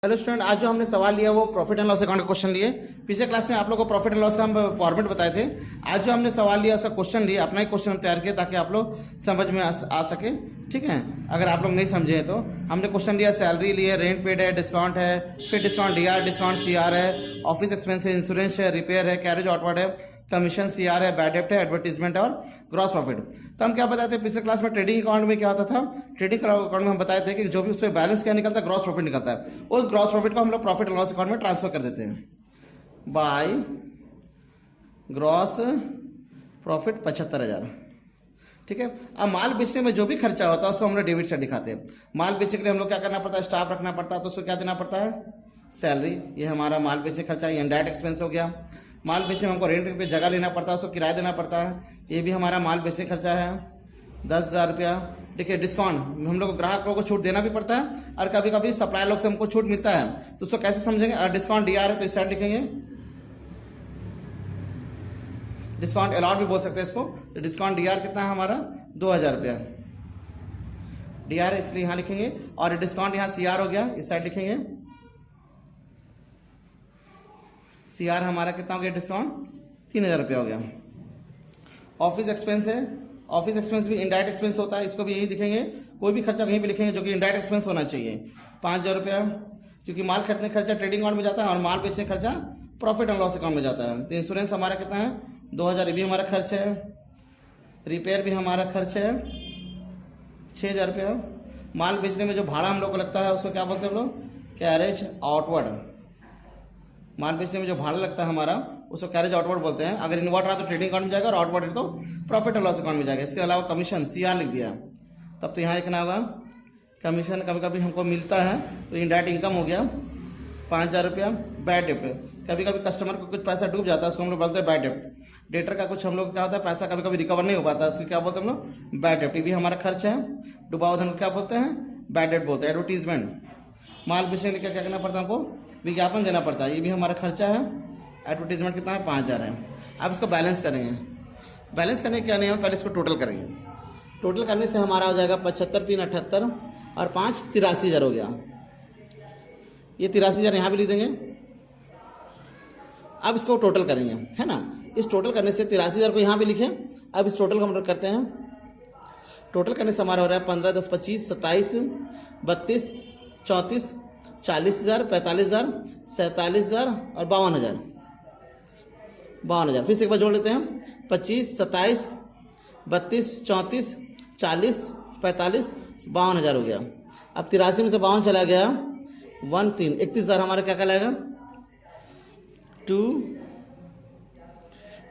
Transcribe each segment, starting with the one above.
Hello student, आज जो हमने सवाल लिया वो प्रॉफिट एंड लॉस अकाउंट का क्वेश्चन लिए। पिछले क्लास में आप लोगों को प्रॉफिट एंड लॉस का हम फॉर्मेट बताए थे। आज जो हमने सवाल लिया उसका क्वेश्चन लिया, अपना ही क्वेश्चन हम तैयार किया ताकि आप लोग समझ में आ सके। ठीक है, अगर आप लोग नहीं समझे हैं तो हमने क्वेश्चन लिया, सैलरी लिए, रेंट पेड है, डिस्काउंट है, फिर डिस्काउंट डीआर, डिस्काउंट सीआर है, ऑफिस एक्सपेंस है, इंश्योरेंस है, रिपेयर है, कैरेज आउटवर्ड है, कमीशन सीआर है, बैड डेप्ट है, एडवर्टीजमेंट है और ग्रॉस प्रॉफिट। तो हम क्या बताए थे पिछले क्लास में, ट्रेडिंग अकाउंट में क्या होता था, ट्रेडिंग अकाउंट में हम बताए थे कि जो भी उसमें बैलेंस क्या निकलता है, ग्रॉस प्रॉफिट निकलता है। उस ग्रॉस प्रॉफिट को हम लोग प्रॉफिट एंड लॉस अकाउंट में ट्रांसफर कर देते हैं बाय ग्रॉस प्रॉफिट 75,000। ठीक है, अब माल बेचने में जो भी खर्चा होता है उसको हम लोग डेबिट साइड दिखाते हैं। माल बेचने के लिए हम लोग क्या करना पड़ता है, स्टाफ रखना पड़ता है, तो उसको क्या देना पड़ता है, सैलरी। ये हमारा माल बेचने खर्चा, ये इनडायरेक्ट एक्सपेंस हो गया। माल बेचने में हमको रेंट पे जगह लेना पड़ता है, उसको किराया देना पड़ता है, ये भी हमारा माल बेचने खर्चा है 10,000 रुपया। देखिए, डिस्काउंट हम लोग को ग्राहक लोगों को छूट देना भी पड़ता है और कभी कभी सप्लायर लोग से हमको छूट मिलता है, तो उसको कैसे समझेंगे। डिस्काउंट डीआर है तो इस साइड लिखेंगे, डिस्काउंट अलाउड भी बोल सकते हैं इसको। तो डिस्काउंट डीआर कितना है हमारा 2,000 रुपया, डीआर इसलिए यहाँ लिखेंगे। और डिस्काउंट यहाँ सीआर हो गया, इस साइड लिखेंगे, सीआर हमारा कितना हो गया, डिस्काउंट 3,000 रुपया हो गया। ऑफिस एक्सपेंस है, ऑफिस एक्सपेंस भी इनडायरेक्ट एक्सपेंस होता है, इसको भी यही लिखेंगे। कोई भी खर्चा कहीं भी लिखेंगे जो कि इनडायरेक्ट एक्सपेंस होना चाहिए, 5,000 रुपया, क्योंकि माल खरीदने खर्चा ट्रेडिंग अकाउंट में जाता है और माल बेचने खर्चा प्रॉफिट एंड लॉस अकाउंट में जाता है। तो इंश्योरेंस हमारा कितना है 2,000, ये भी हमारा खर्च है। रिपेयर भी हमारा खर्च है 6,000 रुपया। माल बेचने में जो भाड़ा हम लोग को लगता है उसको क्या बोलते हैं हम लोग, कैरेज आउटवर्ड। माल बेचने में जो भाड़ा लगता है हमारा उसको कैरेज आउटवर्ड बोलते हैं। अगर इनवर्ड रहा तो ट्रेडिंग अकाउंट में जाएगा और आउटवर्ड है तो प्रॉफिट एंड लॉस अकाउंट में जाएगा। इसके अलावा कमीशन सीआर लिख दिया, तब तो यहाँ लिखना होगा कमीशन कभी कभी हमको मिलता है तो इनडायरेक्ट इनकम हो गया 5,000 रुपया। बैड डेप्ट, कभी कभी कस्टमर को कुछ पैसा डूब जाता है, उसको हम लोग बोलते हैं बैड डेप्ट। डेटर का कुछ हम लोग क्या होता है, पैसा कभी कभी रिकवर नहीं हो पाता है, उसको क्या बोलते हैं हम लोग, बैड डेप्ट। ये भी हमारा खर्च है। डूबा हुआ धन को क्या बोलते हैं, बैड डेप्ट बोलते हैं। एडवर्टीजमेंट, माल बेचने के लिए क्या करना पड़ता है हमको, विज्ञापन देना पड़ता है, ये भी हमारा खर्चा है। एडवर्टीजमेंट कितना है 5,000 है। अब इसको बैलेंस करेंगे। बैलेंस करने के क्या नहीं है, पहले इसको टोटल करेंगे। टोटल करने से हमारा हो जाएगा 75, 3 78 और 5 83,000 हो गया। ये 83,000 यहाँ भी लिख देंगे। अब इसको टोटल करेंगे, है ना। इस टोटल करने से 83,000 को यहाँ भी लिखें। अब इस टोटल को हम करते हैं। टोटल करने से हमारा हो रहा है 15, 10, 25, 27, 32, 34, 40,000, 45,000, 47,000 और 52,000। 52,000 फिर से एक बार जोड़ लेते हैं। 25, 27, 32, 34, 40, 45, 52,000 हो गया। अब 83 में से 52 चला गया 1, 3, 31,000 हमारा क्या कहलाएगा, to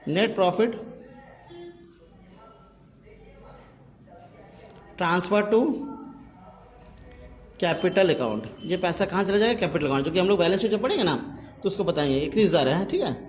net profit transfer to capital account. ये पैसा कहाँ चला जाएगा, कैपिटल अकाउंट, जो कि हम लोग बैलेंस शीट जब पढ़ेंगे ना तो उसको बताएंगे। 31,000 है, ठीक है।